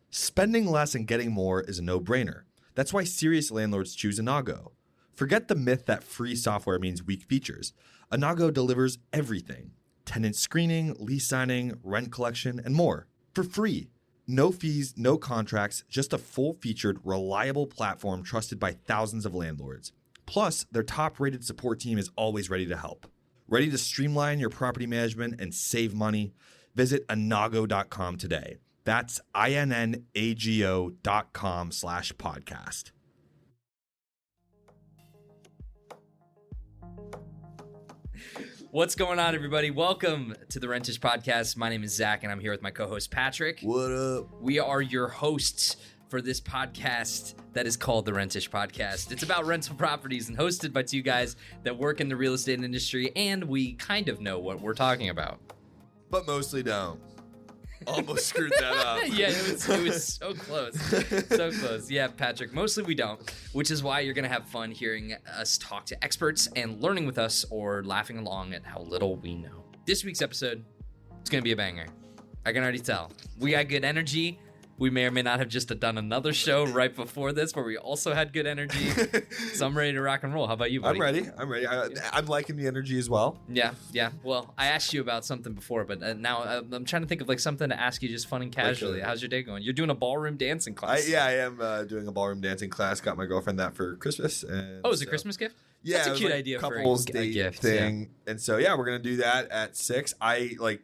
Spending less and getting more is a no-brainer. That's why serious landlords choose Inago. Forget the myth that free software means weak features. Inago delivers everything. Tenant screening, lease signing, rent collection, and more. For free. No fees, no contracts, just a full-featured, reliable platform trusted by thousands of landlords. Plus, their top-rated support team is always ready to help. Ready to streamline your property management and save money? Visit inago.com today. That's inago.com/podcast. What's going on, everybody? Welcome to the Rentish Podcast. My name is Zach, and I'm here with my co-host, Patrick. What up? We are your hosts for this podcast that is called the Rentish Podcast. It's about rental properties and hosted by two guys that work in the real estate industry, and we kind of know what we're talking about. But mostly don't. Almost screwed that up. Yeah, it was so close. So close. Yeah, Patrick, mostly we don't, which is why you're going to have fun hearing us talk to experts and learning with us or laughing along at how little we know. This week's episode, it's going to be a banger. I can already tell. We got good energy. We may or may not have just done another show right before this where we also had good energy. So I'm ready to rock and roll. How about you, buddy? I'm ready. I'm liking the energy as well. Yeah. Well, I asked you about something before, but now I'm trying to think of like something to ask you just fun and casually. How's your day going? You're doing a ballroom dancing class. I am doing a ballroom dancing class. Got my girlfriend that for Christmas. And is it a Christmas gift? Yeah, that's a cute idea for a gift thing. Yeah. And so we're gonna do that at 6. I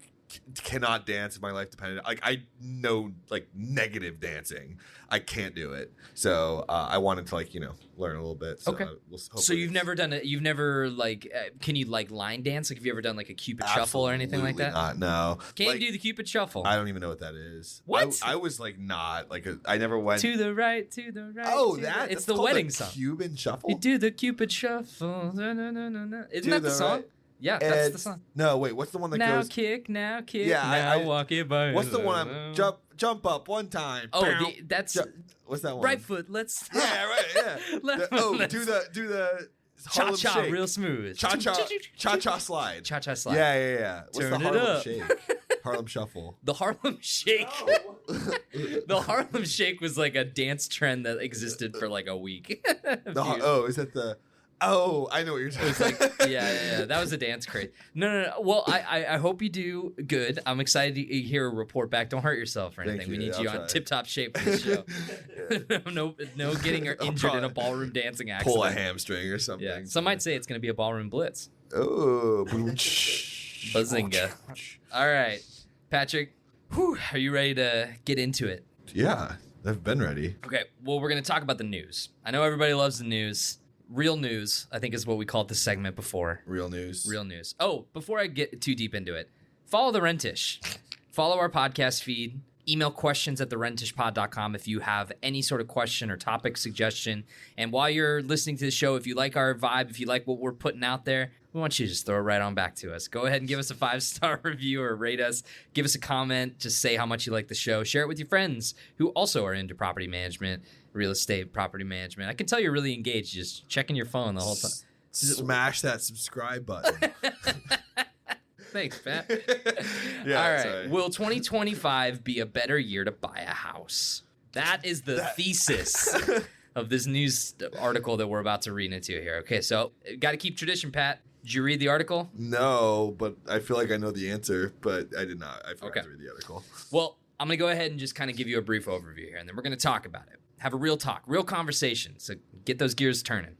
cannot dance if my life depended. I know negative dancing. I can't do it. So I wanted to learn a little bit. So okay. So you've never done it. You've never can you line dance? Have you ever done a Cupid shuffle or anything like that? Not, no. Can't do the Cupid shuffle. I don't even know what that is. What? I was not I never went to the right, to the right. Oh, it's the wedding song. Cuban shuffle. You do the Cupid shuffle. No. Isn't that the song? Right. Yeah, that's the song. No, wait, what's the one that now goes... Now kick, yeah, now walk it by. What's the one I'm... Jump up one time. Oh, that's... What's that one? Right foot, let's... Yeah, right, yeah. Left foot, do the... Cha-cha, real smooth. Cha-cha slide. Cha-cha slide. Yeah. What's Turn the Harlem it up. Shake? Harlem Shuffle. The Harlem Shake. No. The Harlem Shake was a dance trend that existed for a week. Is that the... Oh, I know what you're talking about. Yeah. That was a dance craze. No. Well, I hope you do good. I'm excited to hear a report back. Don't hurt yourself or anything. We need you on tip-top shape for the show. No getting injured in a ballroom dancing accident. Pull a hamstring or something. Yeah. Some might say it's going to be a ballroom blitz. Oh. Bazinga. All right. Patrick, are you ready to get into it? Yeah, I've been ready. Okay. Well, we're going to talk about the news. I know everybody loves the news. Real news, I think, is what we called this segment before. Real news. Oh, before I get too deep into it, follow the Rentish. Follow our podcast feed. Email questions at therentishpod.com if you have any sort of question or topic suggestion. And while you're listening to the show, if you like our vibe, if you like what we're putting out there, we want you to just throw it right on back to us. Go ahead and give us a 5-star review or rate us. Give us a comment. Just say how much you like the show. Share it with your friends who also are into property management, real estate, property management. I can tell you're really engaged, just checking your phone the whole time. Smash that subscribe button. Thanks, Pat. Yeah, all right. Sorry. Will 2025 be a better year to buy a house? That is the thesis of this news article that we're about to read into here. Okay, so got to keep tradition, Pat. Did you read the article? No, but I feel like I know the answer, but I did not. I forgot to read the article. Well, I'm going to go ahead and just kind of give you a brief overview here, and then we're going to talk about it. Have a real talk, real conversation, so get those gears turning.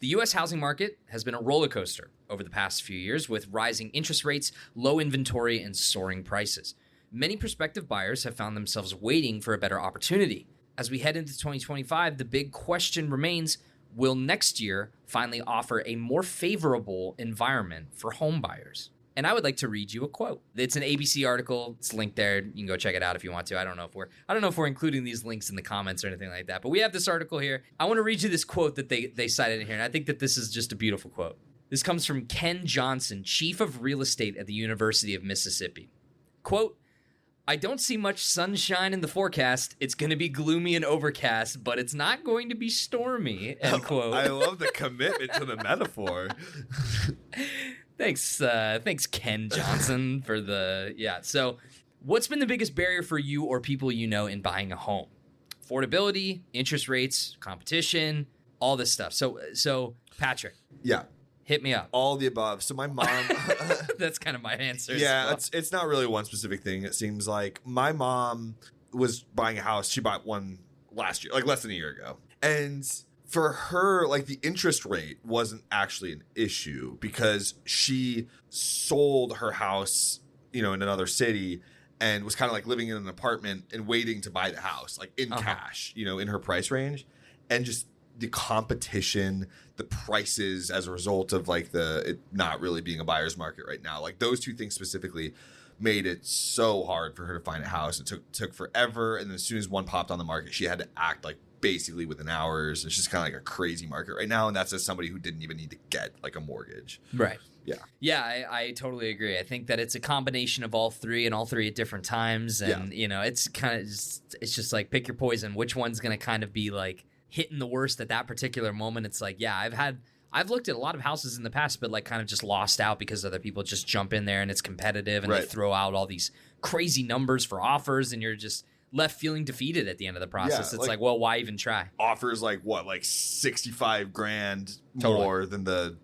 The U.S. housing market has been a roller coaster over the past few years with rising interest rates, low inventory, and soaring prices. Many prospective buyers have found themselves waiting for a better opportunity. As we head into 2025, the big question remains, will next year finally offer a more favorable environment for home buyers? And I would like to read you a quote. It's an ABC article. It's linked there. You can go check it out if you want to. I don't know if we're including these links in the comments or anything like that, but we have this article here. I want to read you this quote that they cited in here, and I think that this is just a beautiful quote. This comes from Ken Johnson, Chief of Real Estate at the University of Mississippi. Quote, I don't see much sunshine in the forecast. It's going to be gloomy and overcast, but it's not going to be stormy, end quote. I love the commitment to the metaphor. Thanks, Ken Johnson, for the, yeah. So What's been the biggest barrier for you or people you know in buying a home? Affordability, interest rates, competition, all this stuff. So Patrick. Yeah. Hit me up. All the above. So my mom... That's kind of my answer. Yeah, well. it's not really one specific thing. It seems like my mom was buying a house. She bought one last year, like less than a year ago. And for her, like the interest rate wasn't actually an issue because she sold her house, in another city and was kind of like living in an apartment and waiting to buy the house, like in cash, in her price range. And just the competition, the prices as a result of like it not really being a buyer's market right now, like those two things specifically made it so hard for her to find a house. It took forever. And then as soon as one popped on the market, she had to act like basically within hours. It's just kind of like a crazy market right now. And that's as somebody who didn't even need to get like a mortgage. Right. Yeah. Yeah, I totally agree. I think that it's a combination of all three and all three at different times. And, it's kind of it's just like pick your poison. Which one's going to kind of be like hitting the worst at that particular moment? It's like, yeah, I've looked at a lot of houses in the past, but like kind of just lost out because other people just jump in there and it's competitive and they throw out all these crazy numbers for offers and you're just left feeling defeated at the end of the process. It's like, well, why even try? Offers like what, like 65 grand more than the,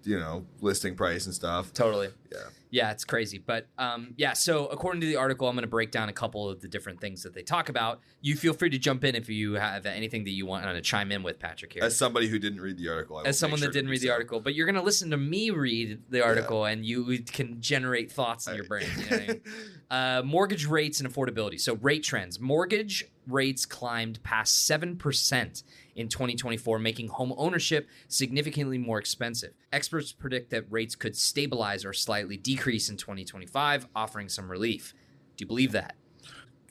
listing price and stuff. Totally. Yeah. Yeah, it's crazy. But so according to the article, I'm going to break down a couple of the different things that they talk about. You feel free to jump in if you have anything that you want to chime in with, Patrick, here. As somebody who didn't read the article. As someone that didn't read the article. But you're going to listen to me read the article and you can generate thoughts in your brain. You know what I mean? Mortgage rates and affordability. So rate trends. Mortgage rates climbed past 7% in 2024, making home ownership significantly more expensive. Experts predict that rates could stabilize or slightly decrease in 2025, offering some relief. Do you believe that?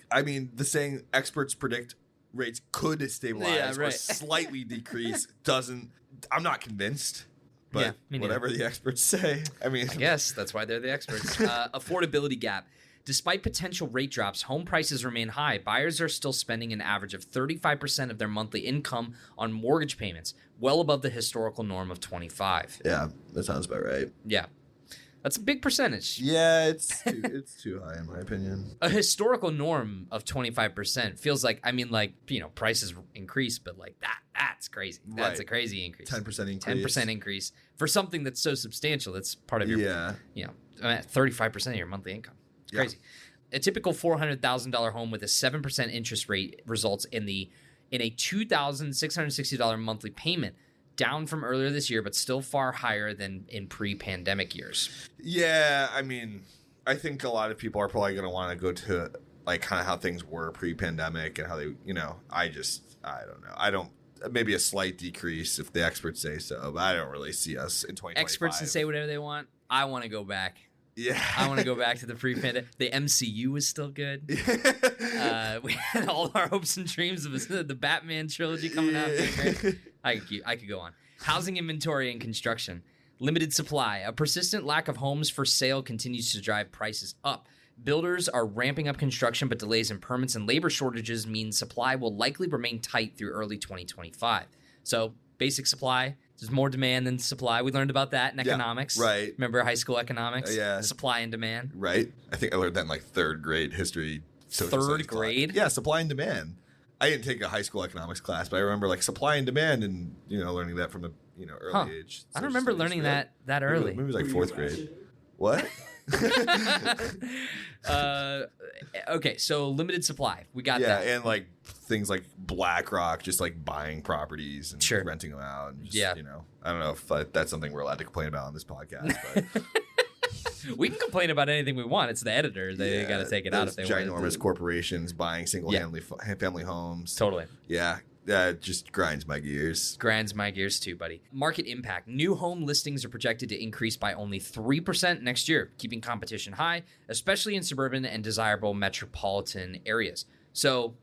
I mean, the saying experts predict rates could stabilize or slightly decrease doesn't... I'm not convinced, but whatever the experts say. I mean... I guess that's why they're the experts. Affordability gap. Despite potential rate drops, home prices remain high. Buyers are still spending an average of 35% of their monthly income on mortgage payments, well above the historical norm of 25%. Yeah, that sounds about right. Yeah. That's a big percentage. Yeah, it's too high in my opinion. A historical norm of 25% feels like, prices increase, but like that's crazy. That's a crazy increase. 10% increase. 10% increase for something that's so substantial. That's part of your, 35% of your monthly income. It's crazy. A typical $400,000 home with a 7% interest rate results in a $2,660 monthly payment, down from earlier this year, but still far higher than in pre-pandemic years. Yeah, I mean, I think a lot of people are probably going to want to go to like kind of how things were pre-pandemic and how they, I don't know. Maybe a slight decrease if the experts say so, but I don't really see us in 2025. Experts can say whatever they want. I want to go back. Yeah. I want to go back to the pre-pandemic. The MCU was still good. We had all our hopes and dreams of the Batman trilogy coming out. I could go on. Housing inventory and construction. Limited supply. A persistent lack of homes for sale continues to drive prices up. Builders are ramping up construction, but delays in permits and labor shortages mean supply will likely remain tight through early 2025. So, basic supply. There's more demand than supply. We learned about that in economics. Right. Remember high school economics? Yeah. Supply and demand. Right. I think I learned that in like third grade history. Third grade? Yeah, supply and demand. I didn't take a high school economics class, but I remember like supply and demand and, learning that from a, early age. I don't remember learning that early. Maybe it was like fourth grade. What? Okay, so limited supply. We got that. Yeah, and like things like BlackRock just like buying properties and renting them out. And just, I don't know if that's something we're allowed to complain about on this podcast, but we can complain about anything we want. It's the editor. They got to take it out if they want. Ginormous corporations buying single family homes. Totally. Yeah. That just grinds my gears. Grinds my gears too, buddy. Market impact. New home listings are projected to increase by only 3% next year, keeping competition high, especially in suburban and desirable metropolitan areas. So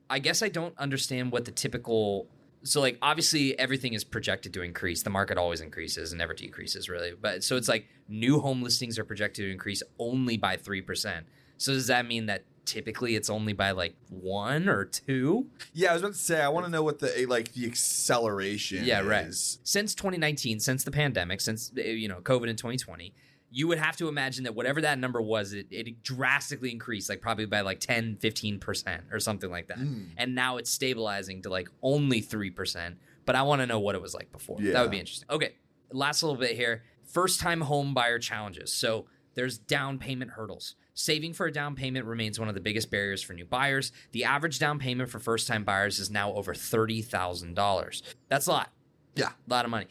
I guess I don't understand what the typical... So, like, obviously everything is projected to increase. The market always increases and never decreases, really. But so it's like new home listings are projected to increase only by 3%. So does that mean that typically it's only by like 1 or 2? Yeah, I was about to say, I want to know what the acceleration is. Right. Since 2019, since the pandemic, since COVID in 2020, you would have to imagine that whatever that number was, it drastically increased, like probably by like 10, 15% or something like that. And now it's stabilizing to like only 3%. But I want to know what it was like before. Yeah. That would be interesting. Okay, last little bit here. First-time home buyer challenges. So there's down payment hurdles. Saving for a down payment remains one of the biggest barriers for new buyers. The average down payment for first-time buyers is now over $30,000. That's a lot. Yeah. A lot of money.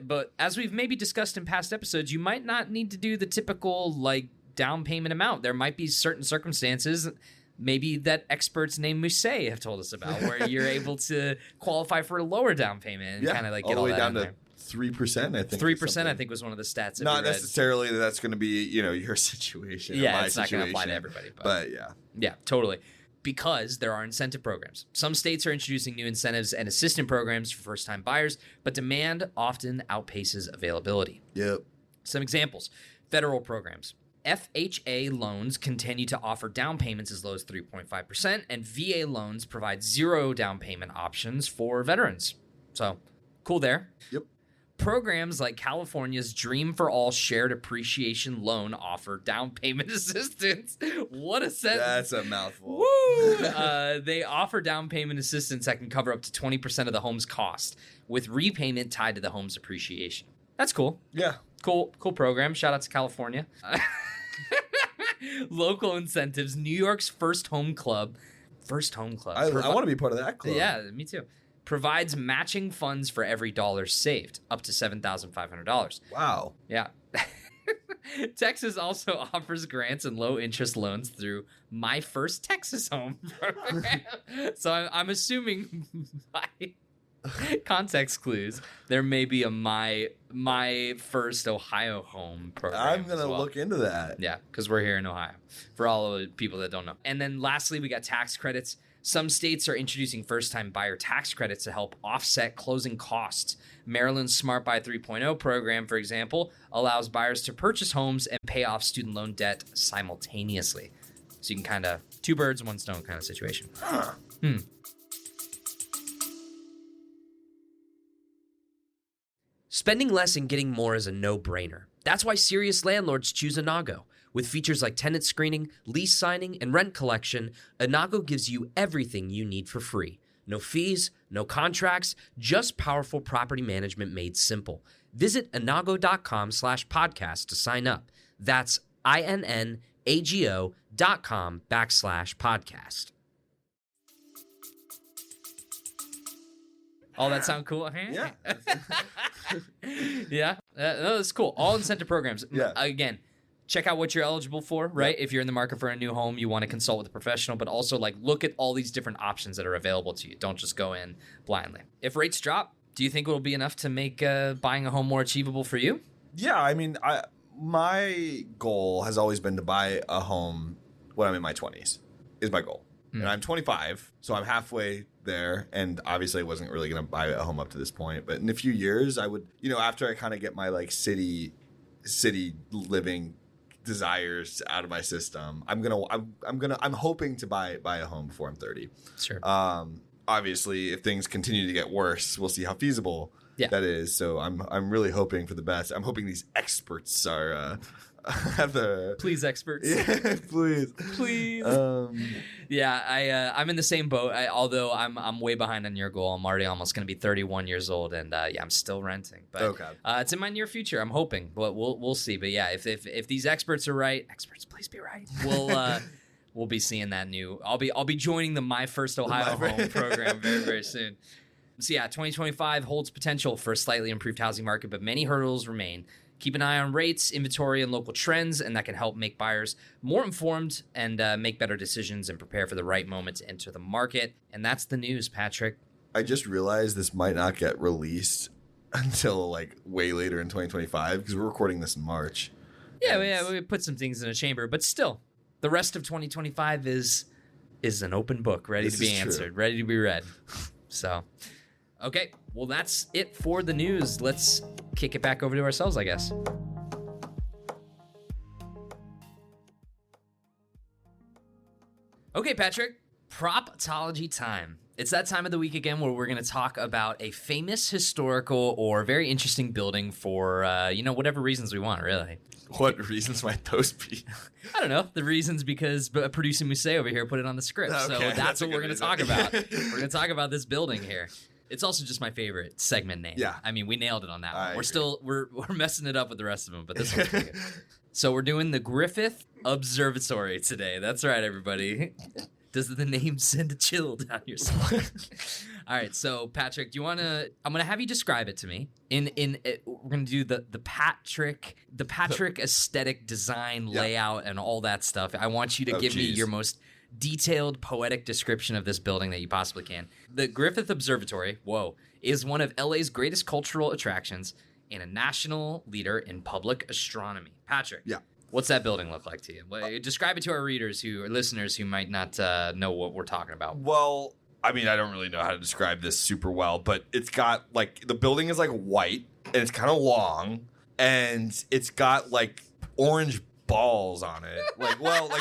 But as we've maybe discussed in past episodes, you might not need to do the typical like down payment amount. There might be certain circumstances, maybe that experts named Musset have told us about, where you're able to qualify for a lower down payment and kind of like get all the way down to 3%. I think 3%. I think was one of the stats. Not necessarily that that's going to be your situation. Yeah, or my it's not going to apply to situation, everybody. But yeah. Yeah, totally. Because there are incentive programs. Some states are introducing new incentives and assistance programs for first-time buyers, but demand often outpaces availability. Yep. Some examples. Federal programs. FHA loans continue to offer down payments as low as 3.5%, and VA loans provide 0 down payment options for veterans. So, cool there. Yep. Programs like California's Dream for All Shared Appreciation Loan offer down payment assistance. What a sentence. That's a mouthful. Woo! They offer down payment assistance that can cover up to 20% of the home's cost, with repayment tied to the home's appreciation. That's cool. Yeah. Cool program. Shout out to California. Local incentives. New York's First Home Club. I want to be part of that club. Yeah, me too. Provides matching funds for every dollar saved, up to $7,500. Wow. Yeah. Texas also offers grants and low-interest loans through My First Texas Home program. So I'm assuming by context clues, there may be a My First Ohio Home program. I'm going to look into that. Yeah, because we're here in Ohio, for all of the people that don't know. And then lastly, we got tax credits. Some states are introducing first-time buyer tax credits to help offset closing costs. Maryland's Smart Buy 3.0 program, for example, allows buyers to purchase homes and pay off student loan debt simultaneously. So you can kind of two birds, one stone kind of situation. Spending less and getting more is a no-brainer. That's why serious landlords choose Inago. With features like tenant screening, lease signing, and rent collection, Inago gives you everything you need for free. No fees, no contracts, just powerful property management made simple. Visit inago.com/podcast to sign up. That's INNAGO.com/podcast. All that sound cool? Yeah. Yeah. No, that's cool. All incentive programs. Yeah. Again, check out what you're eligible for, right? If you're in the market for a new home, you want to consult with a professional, but also like look at all these different options that are available to you. Don't just go in blindly. If rates drop, do you think it will be enough to make buying a home more achievable for you? Yeah, I mean, my goal has always been to buy a home when I'm in my 20s, is my goal. And I'm 25, so I'm halfway there. And obviously I wasn't really going to buy a home up to this point. But in a few years, I would, after I kind of get my like city living desires out of my system, I'm hoping to buy a home before I'm 30. Sure. Obviously, if things continue to get worse, we'll see how feasible that is. So I'm really hoping for the best. I'm hoping these experts are have the please experts. Yeah, please. Yeah, I'm in the same boat. Although I'm way behind on your goal. I'm already almost going to be 31 years old, and I'm still renting. But it's in my near future. I'm hoping, but we'll see. But yeah, if these experts are right, experts, please be right. We'll be seeing that new. I'll be joining the My First Ohio Home program very, very soon. So yeah, 2025 holds potential for a slightly improved housing market, but many hurdles remain. Keep an eye on rates, inventory, and local trends, and that can help make buyers more informed and make better decisions and prepare for the right moment to enter the market. And that's the news, Patrick. I just realized this might not get released until like way later in 2025 because we're recording this in March. Yeah, we put some things in a chamber, but still, the rest of 2025 is an open book, ready to be answered, ready to be read. So, okay, well, that's it for the news. Let's kick it back over to ourselves, I guess. Okay, Patrick, Proptology time. It's that time of the week again where we're going to talk about a famous historical or very interesting building for, whatever reasons we want, really. What reasons might those be? I don't know. The reasons because producer Musée over here put it on the script. Okay, So that's what we're going to talk about. We're going to talk about this building here. It's also just my favorite segment name. Yeah. I mean, we nailed it on that one. I We're agree. still, we're messing it up with the rest of them, but this one's pretty good. So we're doing the Griffith Observatory today. That's right, everybody. Does the name send a chill down your spine? All right, so Patrick, do you want to? I'm gonna have you describe it to me. We're gonna do the Patrick aesthetic design layout and all that stuff. I want you to give me your most detailed poetic description of this building that you possibly can. The Griffith Observatory, is one of LA's greatest cultural attractions and a national leader in public astronomy. Patrick, what's that building look like to you? Describe it to our readers listeners who might not know what we're talking about. Well, I mean, I don't really know how to describe this super well, but it's got the building is white and it's kind of long and it's got orange balls on it.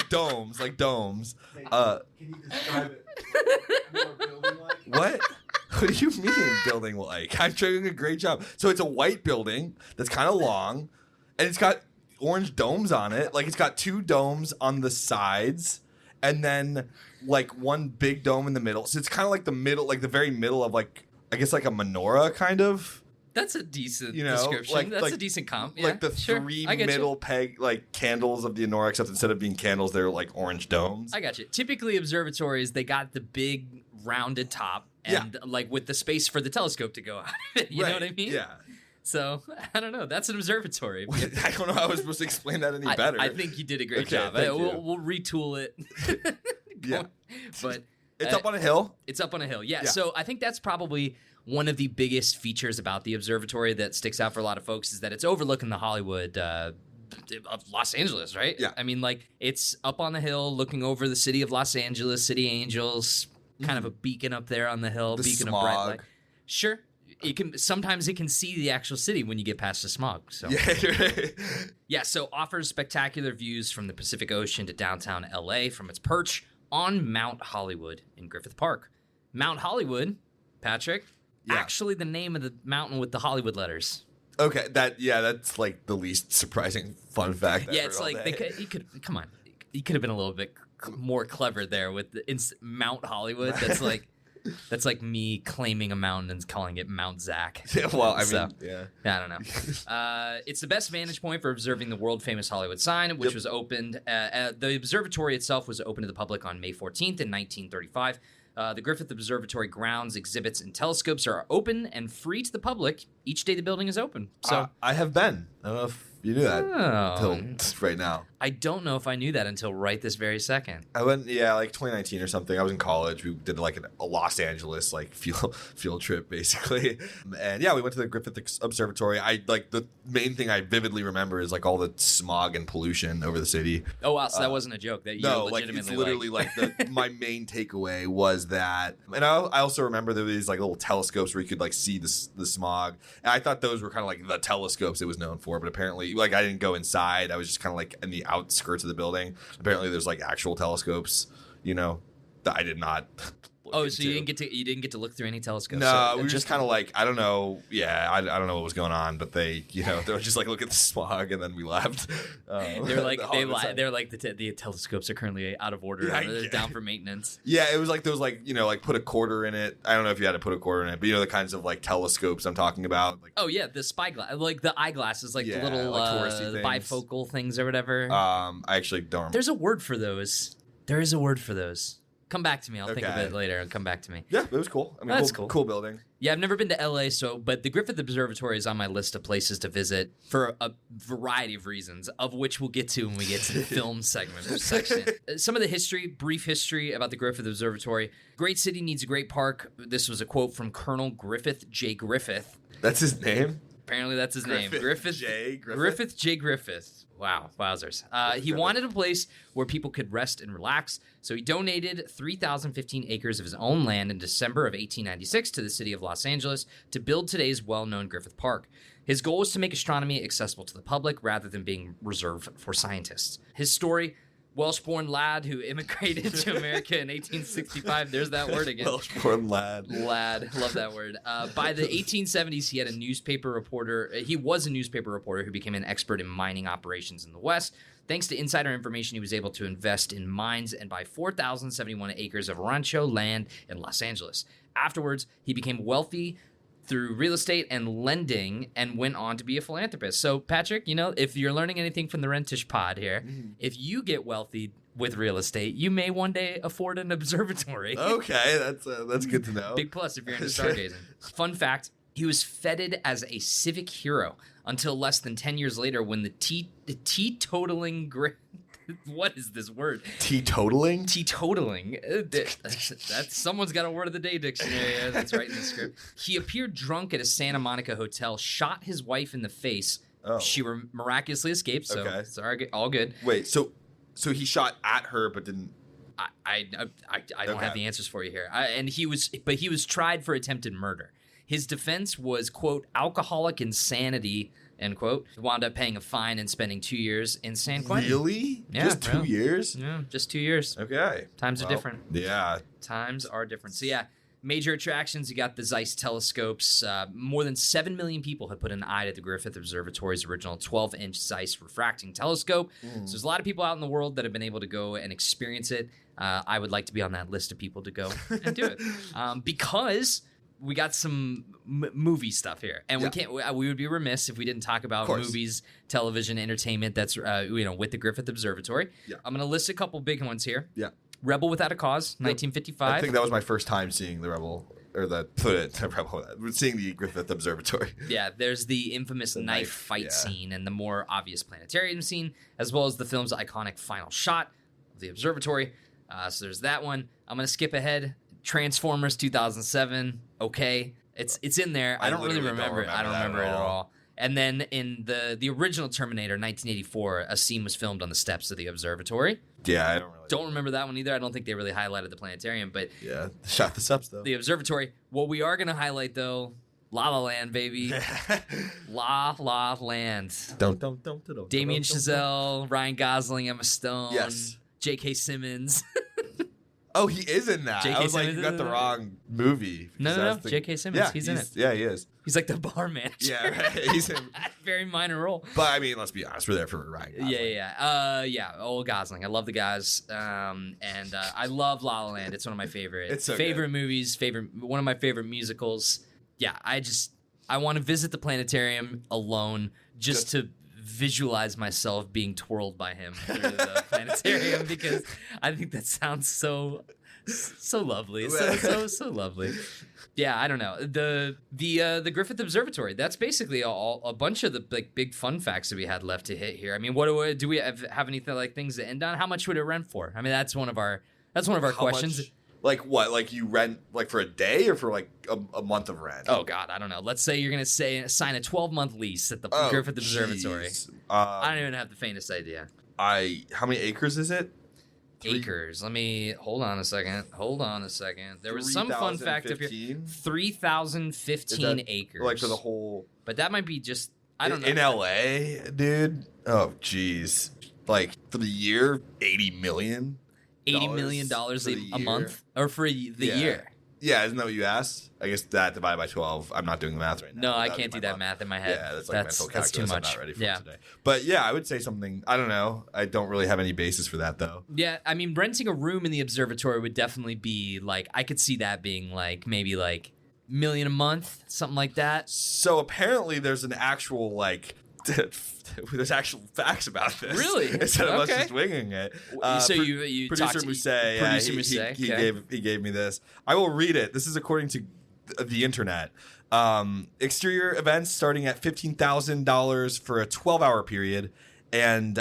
Domes. Can you describe it? What? What do you mean building like? I'm doing a great job. So it's a white building that's kind of long and it's got orange domes on it. It's got two domes on the sides and then one big dome in the middle. So it's kind of the middle, the very middle of a menorah kind of. That's a decent description. That's a decent comp. Yeah, the three middle peg candles of the menorah, except instead of being candles, they're orange domes. I got you. Typically, observatories, they got the big rounded top and with the space for the telescope to go out. You know what I mean? Yeah. So, I don't know. That's an observatory. I don't know how I was supposed to explain that any better. I think you did a great job. We'll retool it. Yeah. But it's up on a hill. It's up on a hill. Yeah. So I think that's probably one of the biggest features about the observatory that sticks out for a lot of folks is that it's overlooking the Hollywood of Los Angeles, right? Yeah. I mean, it's up on the hill looking over the city of Los Angeles, City Angels, kind of a beacon up there on the hill, The beacon smog. of bright light. Sure. Sometimes it can see the actual city when you get past the smog. So so offers spectacular views from the Pacific Ocean to downtown LA from its perch on Mount Hollywood in Griffith Park. Mount Hollywood, Patrick, actually the name of the mountain with the Hollywood letters. Okay, that's the least surprising fun fact. Yeah, it's come on, you could have been a little bit more clever there with the Mount Hollywood. That's like me claiming a mountain and calling it Mount Zach. Yeah, well, I don't know. It's the best vantage point for observing the world-famous Hollywood sign, which was opened. The observatory itself was opened to the public on May 14th in 1935. The Griffith Observatory grounds, exhibits, and telescopes are open and free to the public. Each day the building is open. So I have been. I don't know if you knew that until right now. I don't know if I knew that until right this very second. I went, 2019 or something. I was in college. We did a Los Angeles field trip basically, and we went to the Griffith Observatory. The main thing I vividly remember is all the smog and pollution over the city. Oh wow, so that wasn't a joke. That you legitimately it's literally my main takeaway was that, and I also remember there were these little telescopes where you could see the smog, and I thought those were kind of the telescopes it was known for, but apparently I didn't go inside. I was just kind of in the outskirts of the building. Apparently there's actual telescopes, that I did not look so into. you didn't get to look through any telescopes. No, so we were just kind of I don't know. Yeah, I don't know what was going on, but they were just look at the smog, and then we left. They're the telescopes are currently out of order. They're down for maintenance. Yeah, it was there was put a quarter in it. I don't know if you had to put a quarter in it, but the kinds of telescopes I'm talking about. The spyglass, the eyeglasses, the little touristy things. bifocal things or whatever. I actually don't remember. There's a word for those. There is a word for those. Come back to me. I'll think of it later and come back to me. Yeah, it was cool. I mean, that's cool building. Yeah, I've never been to LA, but the Griffith Observatory is on my list of places to visit for a variety of reasons, of which we'll get to when we get to the film section. Some of the brief history about the Griffith Observatory. Great city needs a great park. This was a quote from Colonel Griffith J. Griffith. That's his name? Apparently that's his name. Griffith J. Griffith? Griffith J. Griffith. Wow, wowzers. He wanted a place where people could rest and relax, so he donated 3,015 acres of his own land in December of 1896 to the city of Los Angeles to build today's well-known Griffith Park. His goal was to make astronomy accessible to the public rather than being reserved for scientists. His story Welsh-born lad who immigrated to America in 1865. There's that word again. Welsh-born lad. Lad. Love that word. By the 1870s, he had a newspaper reporter. He was a newspaper reporter who became an expert in mining operations in the West. Thanks to insider information, he was able to invest in mines and buy 4,071 acres of rancho land in Los Angeles. Afterwards, he became wealthy through real estate and lending and went on to be a philanthropist. So, Patrick, you know, if you're learning anything from the Rentish Pod here, if you get wealthy with real estate, you may one day afford an observatory. Okay, that's good to know. Big plus if you're into stargazing. Fun fact, he was feted as a civic hero until less than 10 years later when the teetotaling... What is this word? Teetotaling? Teetotaling. That's someone's got a word of the day dictionary. That's right in the script. He appeared drunk at a Santa Monica hotel, shot his wife in the face. Oh. She miraculously escaped, so Okay. it's all good. Wait, so he shot at her but didn't... I don't have the answers for you here. He was tried for attempted murder. His defense was, quote, alcoholic insanity, end quote. Wound up paying a fine and spending 2 years in San Quentin. Really? Yeah, Just 2 really. years? Yeah, just 2 years. Okay. Times are different. Yeah. Times are different. So yeah, major attractions. You got the Zeiss telescopes. More than 7 million people have put an eye to the Griffith Observatory's original 12-inch Zeiss refracting telescope. So there's a lot of people out in the world that have been able to go and experience it. I would like to be on that list of people to go and do it because we got some movie stuff here, and we would be remiss if we didn't talk about movies, television, entertainment. That's with the Griffith Observatory. Yeah. I'm going to list a couple big ones here. Yeah. Rebel Without a Cause, 1955. I think that was my first time seeing the Rebel, or seeing the Griffith Observatory. Yeah, there's the infamous knife fight scene and the more obvious planetarium scene, as well as the film's iconic final shot of the observatory. So there's that one. I'm going to skip ahead. Transformers 2007. Okay, it's in there. I don't really remember it. I don't remember it at all. And then in the original Terminator 1984, a scene was filmed on the steps of the observatory. Yeah, I don't remember that one either. I don't think they really highlighted the planetarium, but yeah, shot the steps though. The observatory. What we are going to highlight though, La La Land, baby. La La Land. Don't. Damien Chazelle, Ryan Gosling, Emma Stone. Yes. J.K. Simmons. Oh, he is in that. I was like, you got the wrong movie. No. J.K. Simmons, yeah, he's in it. Yeah, he is. He's like the bar manager. Yeah, right. He's in. Very minor role. But I mean, let's be honest, we're there for Ryan Gosling. Yeah. Old Gosling. I love the guys, and I love La La Land. It's one of my favorite movies. One of my favorite musicals. Yeah, I want to visit the planetarium alone just to visualize myself being twirled by him through the planetarium because I think that sounds so lovely, so lovely. Yeah, I don't know the Griffith Observatory. That's basically a bunch of the big fun facts that we had left to hit here. I mean, what do we have anything like things to end on? How much would it rent for? I mean, that's one of our questions. Much? Like what? Like you rent like for a day or for like a month of rent? Oh God, I don't know. Let's say you're gonna sign a 12-month lease at the Griffith Observatory. I don't even have the faintest idea. How many acres is it? Acres. Let me hold on a second. There was some fun fact up here. 3,015 acres. Like for the whole. But that might be just. I don't know. In LA, dude. Oh jeez. Like for the year, $80 million. $80 million a month or for the year. Yeah, isn't that what you asked? I guess that divided by 12. I'm not doing the math right now. No, I can't do that math in my head. Yeah, that's like mental calculus. That's too much. I'm not ready for it today. But yeah, I would say something. I don't know. I don't really have any basis for that though. Yeah, I mean, renting a room in the observatory would definitely be like I could see that being like maybe like $1 million a month, something like that. So apparently, there's an actual like. There's actual facts about this. Really? Instead of us just winging it. So you producer Musset, he gave me this. I will read it. This is according to the internet. Exterior events starting at $15,000 for a 12-hour period, and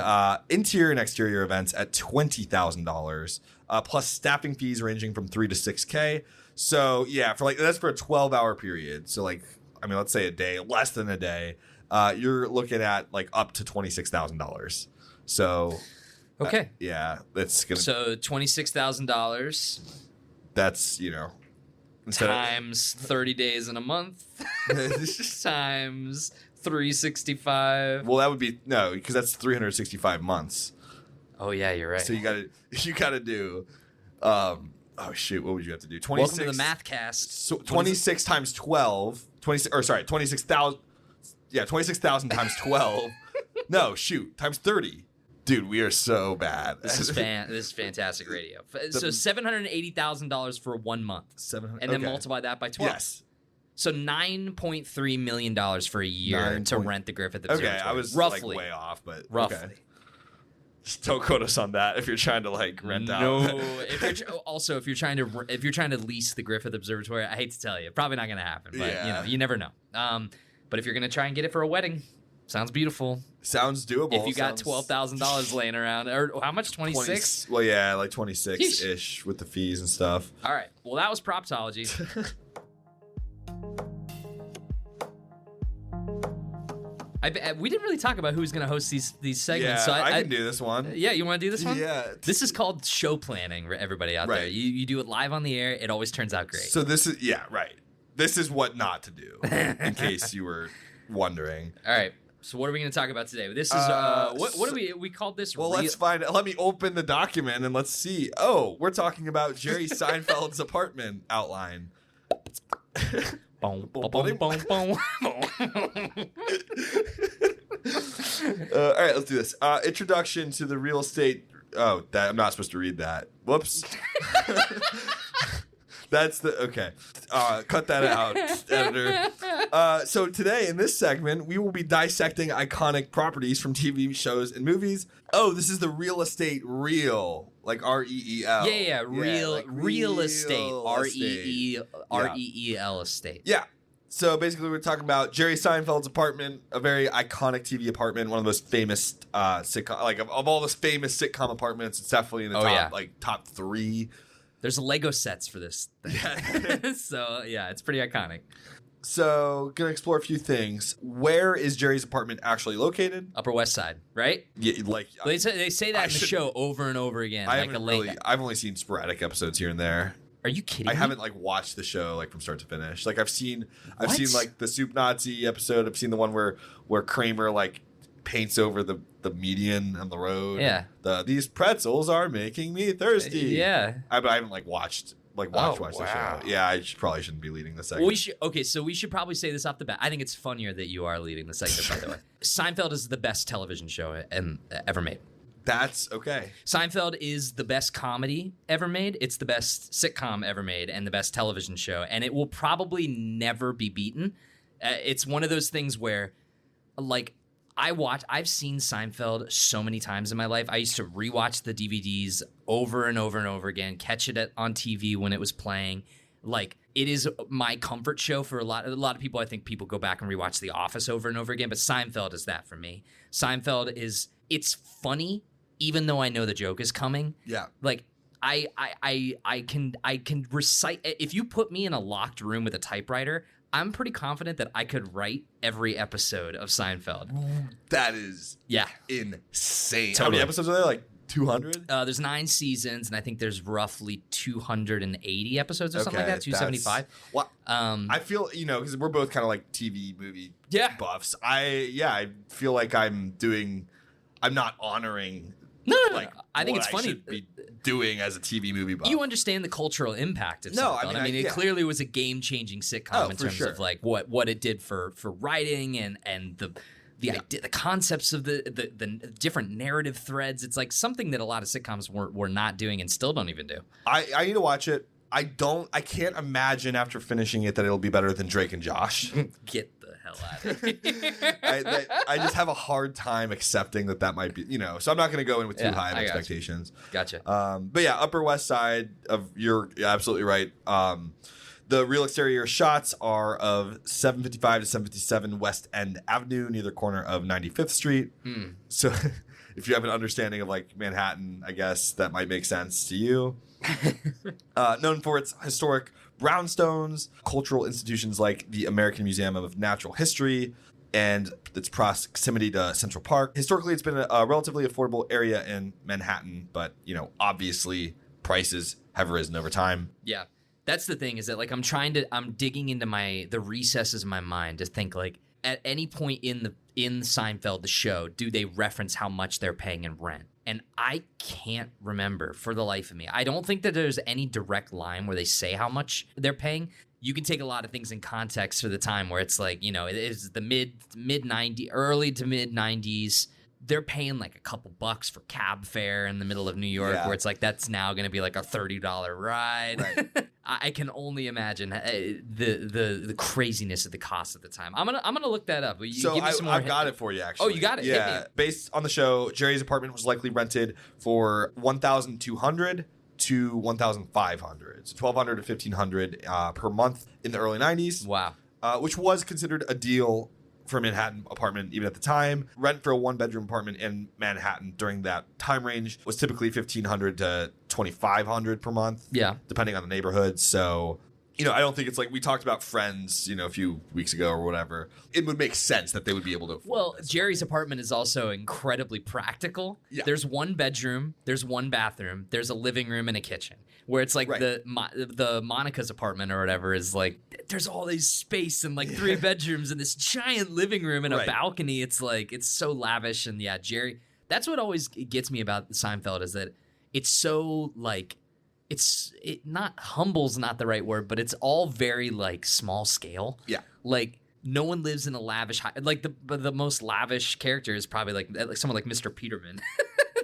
interior and exterior events at $20,000, plus staffing fees ranging from $3,000 to $6,000. So yeah, that's for a 12-hour period. So like, I mean, let's say a day, less than a day. You're looking at like up to $26,000. So, okay, yeah, that's gonna. So $26,000. That's times 30 days in a month times 365. Well, that would be no, because that's 365 months. Oh yeah, you're right. So you gotta do. Oh shoot, what would you have to do? 26. Welcome to the math cast. So 26 times 12. 26,000. Yeah, 26,000 times 12. No, shoot, times 30. Dude, we are so bad. This is fantastic radio. So $780,000 for 1 month, and then multiply that by 12. Yes. So $9.3 million for a year to rent the Griffith Observatory. Okay, I was roughly like way off, but roughly. Okay. Just don't quote us on that if you're trying to like rent out. No. if you're trying to lease the Griffith Observatory, I hate to tell you, probably not going to happen. But you never know. But if you're going to try and get it for a wedding, sounds beautiful. Sounds doable. If you got $12,000 laying around, or how much? 26? Well, yeah, like 26-ish with the fees and stuff. All right. Well, that was Proptology. We didn't really talk about who's going to host these segments. Yeah, so I can do this one. Yeah, you want to do this one? Yeah. This is called show planning, everybody out there. You do it live on the air. It always turns out great. So this is, This is what not to do, in case you were wondering. All right. So what are we going to talk about today? This is, what do we called this? Well, let's find out. Let me open the document and let's see. Oh, we're talking about Jerry Seinfeld's apartment outline. Boom, boom, boom, boom, boom. All right, let's do this. Introduction to the real estate. Oh, I'm not supposed to read that. Whoops. That's the okay. Cut that out, editor. So today in this segment, we will be dissecting iconic properties from TV shows and movies. Oh, this is the real estate reel, like REEL. Yeah, real estate. REEL estate. Yeah. So basically, we're talking about Jerry Seinfeld's apartment, a very iconic TV apartment, one of the most famous sitcom, like of all the famous sitcom apartments. It's definitely in the top 3. There's Lego sets for this thing. Yeah. So, yeah, it's pretty iconic. So, gonna explore a few things. Where is Jerry's apartment actually located? Upper West Side, right? Yeah, like they say that in the show over and over again. I've only seen sporadic episodes here and there. Are you kidding me? I haven't watched the show from start to finish. Like I've seen the Soup Nazi episode. I've seen the one where Kramer paints over the median on the road. Yeah. These pretzels are making me thirsty. Yeah. I haven't watched the show. Yeah, I probably shouldn't be leading the segment. So we should probably say this off the bat. I think it's funnier that you are leading the segment, by the way. Seinfeld is the best television show ever made. That's okay. Seinfeld is the best comedy ever made. It's the best sitcom ever made and the best television show. And it will probably never be beaten. It's one of those things where, I've seen Seinfeld so many times in my life. I used to rewatch the DVDs over and over and over again, catch it on TV when it was playing. It is my comfort show for a lot of people. I think people go back and rewatch The Office over and over again, but Seinfeld is that for me. Seinfeld it's funny, even though I know the joke is coming. Yeah. I can recite. If you put me in a locked room with a typewriter, I'm pretty confident that I could write every episode of Seinfeld. That is insane. Totally. How many episodes are there? 200? There's 9 seasons, and I think there's roughly 280 episodes or something like that, 275. Well, I feel, because we're both kind of TV movie buffs. I feel like I'm not honoring. No. I think it's funny. I should be doing as a TV movie buff. You understand the cultural impact of Seinfeld. I mean, it clearly was a game-changing sitcom in terms of what it did for writing and the idea, the concepts of the different narrative threads. It's something that a lot of sitcoms were not doing and still don't even do. I need to watch it. I can't imagine after finishing it that it'll be better than Drake and Josh. Get the hell out of here. I just have a hard time accepting that might be, so I'm not going to go in with too high of expectations. Gotcha. But yeah, Upper West Side you're absolutely right. The real exterior shots are of 755 to 757 West End Avenue, near the corner of 95th Street. So if you have an understanding of Manhattan, I guess that might make sense to you. Known for its historic brownstones, cultural institutions like the American Museum of Natural History, and its proximity to Central Park. Historically, it's been a relatively affordable area in Manhattan, but, obviously prices have risen over time. Yeah. That's the thing is that I'm digging into the recesses of my mind to think at any point in Seinfeld, the show, do they reference how much they're paying in rent? and I can't remember for the life of me. I don't think that there's any direct line where they say how much they're paying. You can take a lot of things in context for the time where it's like, it is the mid 90s, early to mid 90s. They're paying like a couple bucks for cab fare in the middle of New York, where it's like that's now going to be like a $30 ride. Right. I can only imagine the craziness of the cost at the time. I'm gonna look that up. I've got it for you, actually. Oh, you got it? Yeah. Based on the show, Jerry's apartment was likely rented for $1,200 to $1,500, so $1,200 to $1,500 per month in the early 90s. Wow. Which was considered a deal for a Manhattan apartment even at the time. Rent for a one-bedroom apartment in Manhattan during that time range was typically $1,500 to $2,500 per month. Yeah. Depending on the neighborhood. So, I don't think it's like we talked about Friends, a few weeks ago or whatever. It would make sense that they would be able to afford Well, Jerry's apartment is also incredibly practical. Yeah. There's one bedroom, there's one bathroom, there's a living room and a kitchen. Where it's like the Monica's apartment or whatever is like, there's all this space and like 3 bedrooms and this giant living room and a balcony. It's like, it's so lavish. And Jerry, that's what always gets me about Seinfeld is that it's so like, not humble's not the right word, but it's all very like small scale. Yeah. Like no one lives in a lavish, like the most lavish character is probably like someone like Mr. Peterman.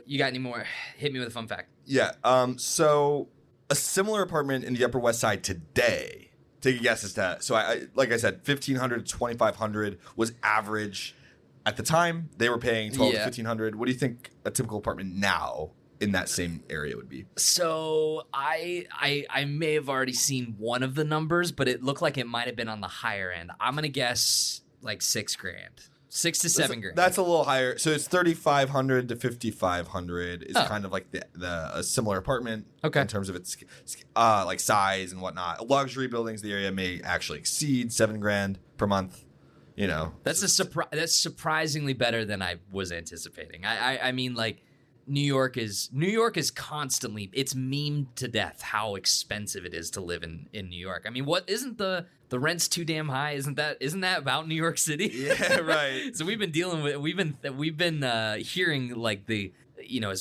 You got any more? Hit me with a fun fact. Yeah. So a similar apartment in the Upper West Side today. Take a guess as to. So I like I said, $1,500 to $2,500 was average at the time. They were paying $1,200 to $1,500. What do you think a typical apartment now in that same area would be? So I may have already seen one of the numbers, but it looked like it might have been on the higher end. I'm gonna guess like $6,000. $6,000 to $7,000. That's a little higher. So it's $3,500 to $5,500 is kind of like a similar apartment in terms of its like size and whatnot. Luxury buildings in the area may actually exceed $7,000 per month. That's That's surprisingly better than I was anticipating. I mean, like New York is constantly, it's memed to death how expensive it is to live in New York. I mean, what isn't the rent's too damn high? Isn't that about New York City? Yeah, right. So we've been hearing like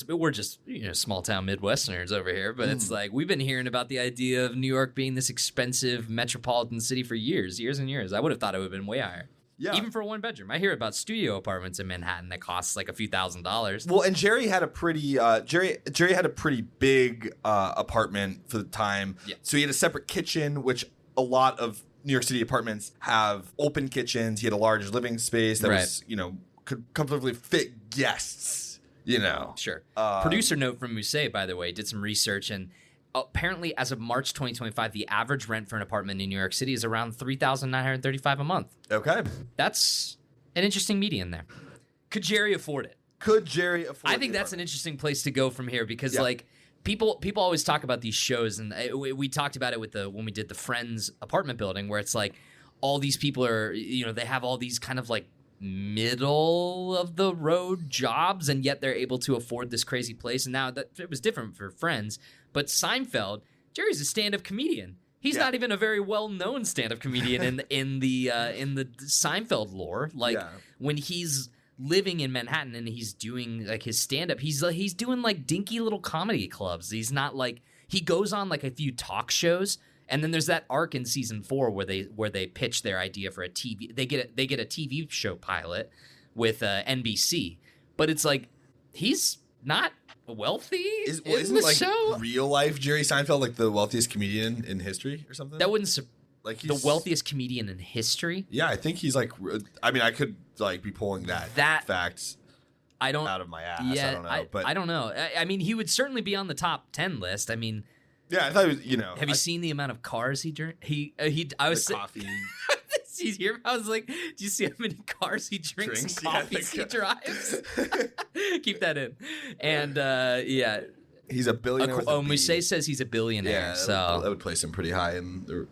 we're just small town Midwesterners over here, but it's like we've been hearing about the idea of New York being this expensive metropolitan city for years and years. I would have thought it would have been way higher. Yeah. Even for a one bedroom. I hear about studio apartments in Manhattan that cost like a few $1,000s. Well, and Jerry had a pretty Jerry had a pretty big apartment for the time. Yeah. So he had a separate kitchen, which a lot of New York City apartments have open kitchens. He had a large living space that was, could comfortably fit guests, Sure. Producer note from Musée, by the way, did some research, and apparently as of March 2025, the average rent for an apartment in New York City is around $3,935 a month. Okay. That's an interesting median there. Could Jerry afford it? I think that's an interesting place to go from here because like people always talk about these shows, and we talked about it when we did the Friends apartment building, where it's like all these people are, they have all these kind of like middle of the road jobs, and yet they're able to afford this crazy place. And now that it was different for Friends, but Seinfeld, Jerry's a stand-up comedian. He's not even a very well-known stand-up comedian in the Seinfeld lore. Like when he's living in Manhattan and he's doing like his stand-up, he's doing like dinky little comedy clubs. He's not like, he goes on like a few talk shows, and then there's that arc in season 4 where they pitch their idea for a TV. They get a TV show pilot with NBC, but it's like he's not wealthy. Isn't the show real life Jerry Seinfeld like the wealthiest comedian in history or something? That wouldn't like the wealthiest comedian in history. Yeah, I think he's like. I mean, I could like be pulling that fact. Out of my ass. Yeah, I don't know, but I don't know. I mean, he would certainly be on the top 10 list. I mean, yeah, I thought he was. Have you seen the amount of cars he drank? I was coffee. I was like, do you see how many cars he drinks and coffees he drives? Keep that in. And he's a billionaire. Musée says he's a billionaire. That would place him pretty high in the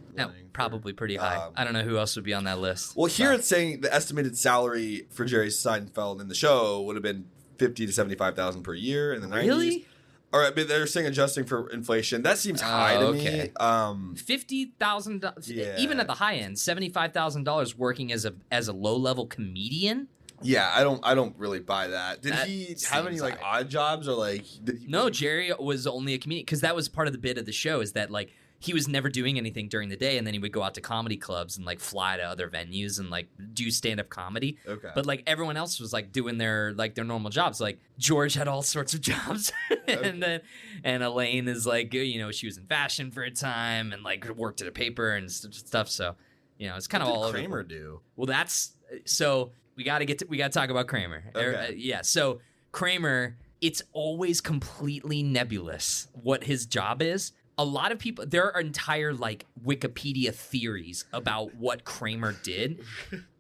probably pretty high. I don't know who else would be on that list. Well, here it's saying the estimated salary for Jerry Seinfeld in the show would have been $50,000 to $75,000 per year in the 90s. Really? All right, but they're saying adjusting for inflation. That seems high to me. $50,000, even at the high end, $75,000 working as a low level comedian. Yeah, I don't really buy that. Did That he have any seems like high. odd jobs or like? No, Jerry was only a comedian because that was part of the bit of the show is that like he was never doing anything during the day and then he would go out to comedy clubs and like fly to other venues and like do stand-up comedy. Okay. But like everyone else was like doing their normal jobs. Like George had all sorts of jobs and Elaine is like, she was in fashion for a time and like worked at a paper and stuff. So, it's kind of all over. What did Kramer do? Well, that's so we got to talk about Kramer. Okay. So Kramer, it's always completely nebulous what his job is. A lot of people, there are entire like Wikipedia theories about what Kramer did.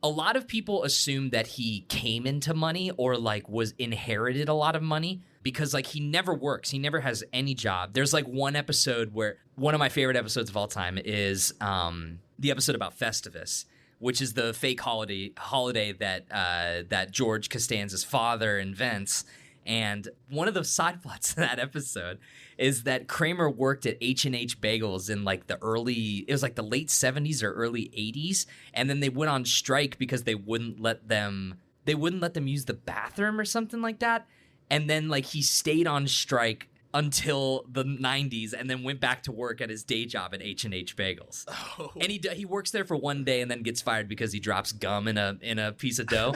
A lot of people assume that he came into money or like was inherited a lot of money because like he never works. He never has any job. There's like one episode where one of my favorite episodes of all time is the episode about Festivus, which is the fake holiday that George Costanza's father invents. And one of the side plots of that episode is that Kramer worked at H&H Bagels in like the late 70s or early 80s, and then they went on strike because they wouldn't let them use the bathroom or something like that. And then like he stayed on strike until the 90s and then went back to work at his day job at H&H Bagels. Oh. And he works there for one day and then gets fired because he drops gum in a piece of dough.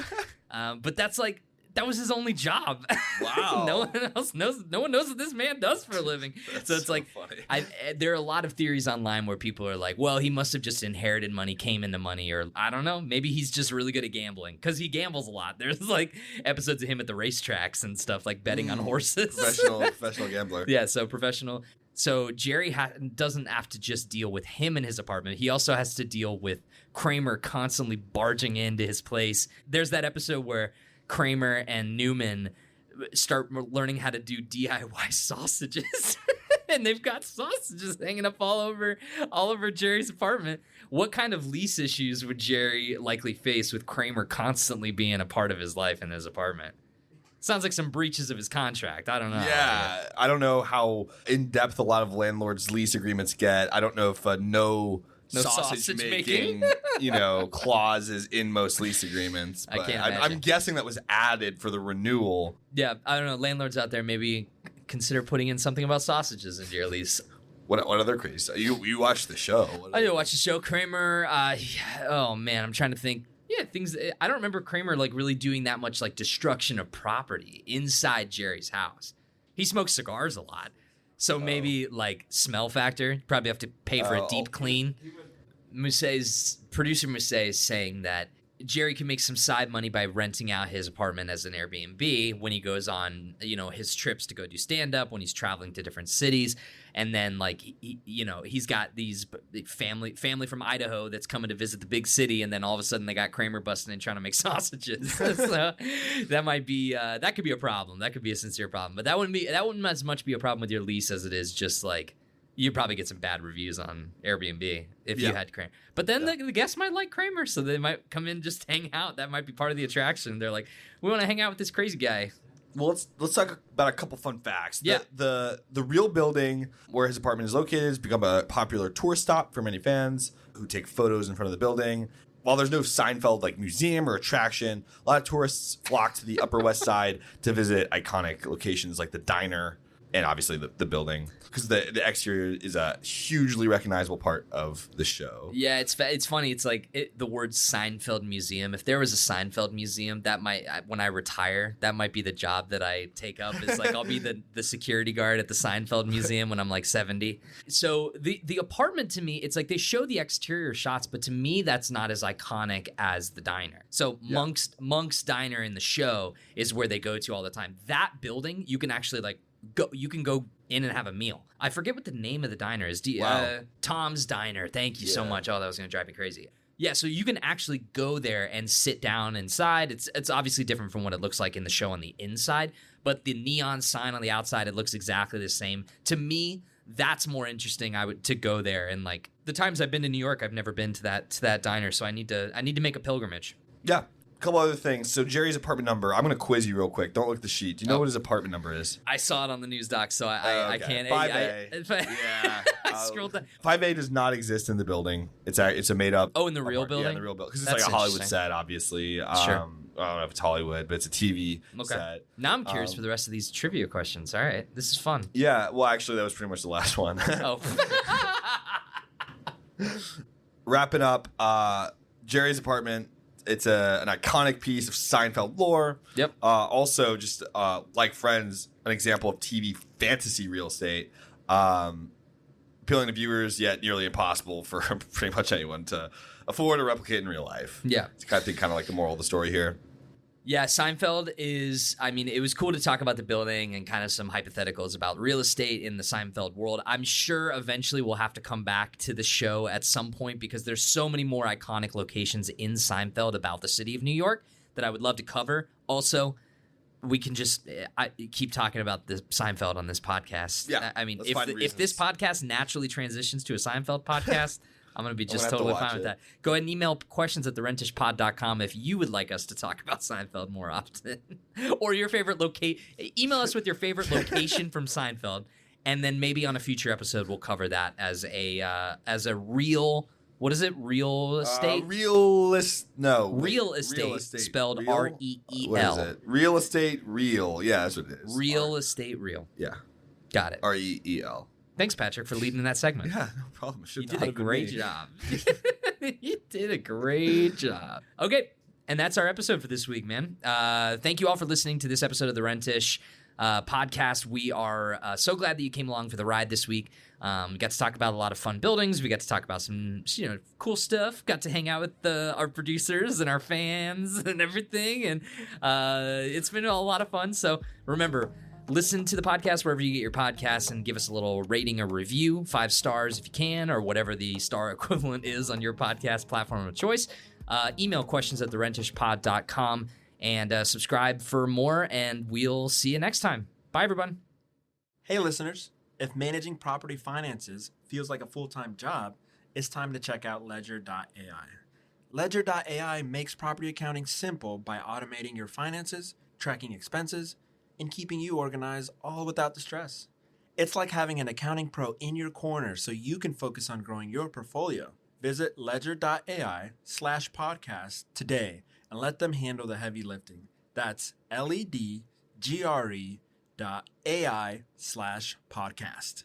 But that's like that was his only job. Wow. No one knows what this man does for a living. So it's so like funny. There are a lot of theories online where people are like, well, he must have just inherited money, came into money, or I don't know, maybe he's just really good at gambling because he gambles a lot. There's like episodes of him at the racetracks and stuff, like betting on horses. Professional gambler. Yeah, so professional. So Jerry doesn't have to just deal with him in his apartment. He also has to deal with Kramer constantly barging into his place. There's that episode where Kramer and Newman start learning how to do DIY sausages. And they've got sausages hanging up all over Jerry's apartment. What kind of lease issues would Jerry likely face with Kramer constantly being a part of his life in his apartment? Sounds like some breaches of his contract. I don't know. Yeah, I don't know how in depth a lot of landlords' lease agreements get. I don't know if no sausage making clause is in most lease agreemts. But I can't imagine. I'm guessing that was added for the renewal. Yeah, I don't know. Landlords out there, maybe consider putting in something about sausages into your lease. What other crazy stuff? You watched the show. I did watch the show. Kramer, oh man, I'm trying to think. Yeah, things. I don't remember Kramer like really doing that much like destruction of property inside Jerry's house. He smokes cigars a lot. So maybe like smell factor, probably have to pay for a deep clean. Producer Musset is saying that Jerry can make some side money by renting out his apartment as an Airbnb when he goes on, his trips to go do stand-up, when he's traveling to different cities. And then, like, he's got these family from Idaho that's coming to visit the big city, and then all of a sudden they got Kramer busting in trying to make sausages. So that might be that could be a problem. That could be a sincere problem. But that wouldn't as much be a problem with your lease as it is just like you'd probably get some bad reviews on Airbnb if you had Kramer. But then the guests might like Kramer, so they might come in just hang out. That might be part of the attraction. They're like, we want to hang out with this crazy guy. Well, let's talk about a couple fun facts. Yeah. The real building where his apartment is located has become a popular tourist stop for many fans who take photos in front of the building. While there's no Seinfeld like museum or attraction, a lot of tourists flock to the Upper West Side to visit iconic locations like the diner and obviously the building, because the exterior is a hugely recognizable part of the show. Yeah, it's funny. It's like the word Seinfeld museum. If there was a Seinfeld museum, that might, when I retire, that might be the job that I take up. Is like I'll be the security guard at the Seinfeld museum when I'm like 70. So the apartment to me, it's like they show the exterior shots, but to me that's not as iconic as the diner. So Monk's Diner in the show is where they go to all the time. That building, you can actually like you can go in and have a meal. I forget what the name of the diner is. Tom's Diner. Thank you so much. Oh, that was going to drive me crazy. Yeah, so you can actually go there and sit down inside. It's obviously different from what it looks like in the show on the inside, but the neon sign on the outside, it looks exactly the same. To me, that's more interesting. To go there, and like the times I've been to New York, I've never been to that diner, so I need to make a pilgrimage. Yeah. Couple other things. So Jerry's apartment number. I'm going to quiz you real quick. Don't look at the sheet. Do you know what his apartment number is? I saw it on the news doc, so I can't. 5A. Yeah. I scrolled down. 5A does not exist in the building. It's a made up. Oh, in the real building? Yeah, in the real building. Because it's like a Hollywood set, obviously. Sure. I don't know if it's Hollywood, but it's a TV set. Now I'm curious for the rest of these trivia questions. All right. This is fun. Yeah. Well, actually, that was pretty much the last one. Oh. Wrapping up, Jerry's apartment. It's an iconic piece of Seinfeld lore. Yep. Also, just like Friends, an example of TV fantasy real estate. Appealing to viewers, yet nearly impossible for pretty much anyone to afford or replicate in real life. Yeah. It's kind of like the moral of the story here. Yeah, Seinfeld is, I mean, it was cool to talk about the building and kind of some hypotheticals about real estate in the Seinfeld world. I'm sure eventually we'll have to come back to the show at some point because there's so many more iconic locations in Seinfeld about the city of New York that I would love to cover. Also, we can just keep talking about the Seinfeld on this podcast. Yeah, I mean, let's find if this podcast naturally transitions to a Seinfeld podcast, I'm going to be just totally fine with that. Go ahead and email questions at therentishpod.com if you would like us to talk about Seinfeld more often. Or your favorite email us with your favorite location from Seinfeld, and then maybe on a future episode we'll cover that as a real, what is it? Real estate? Real estate spelled real? R-E-E-L. What is it? Real estate real. Yeah, that's what it is. Real estate real. Yeah. Got it. R-E-E-L. Thanks, Patrick, for leading that segment. Yeah, no problem. You did a great job. You did a great job. Okay, and that's our episode for this week, man. Thank you all for listening to this episode of the Rentish podcast. We are so glad that you came along for the ride this week. We got to talk about a lot of fun buildings. We got to talk about some, cool stuff. Got to hang out with our producers and our fans and everything, and it's been a lot of fun. So remember, listen to the podcast wherever you get your podcasts and give us a little rating or review, 5 stars if you can, or whatever the star equivalent is on your podcast platform of choice. Email questions at therentishpod.com and subscribe for more, and we'll see you next time. Bye, everyone. Hey, listeners. If managing property finances feels like a full-time job, it's time to check out Ledger.ai. Ledger.ai makes property accounting simple by automating your finances, tracking expenses, and keeping you organized all without the stress. It's like having an accounting pro in your corner so you can focus on growing your portfolio. Visit ledger.ai/podcast today and let them handle the heavy lifting. That's ledgre.ai/podcast.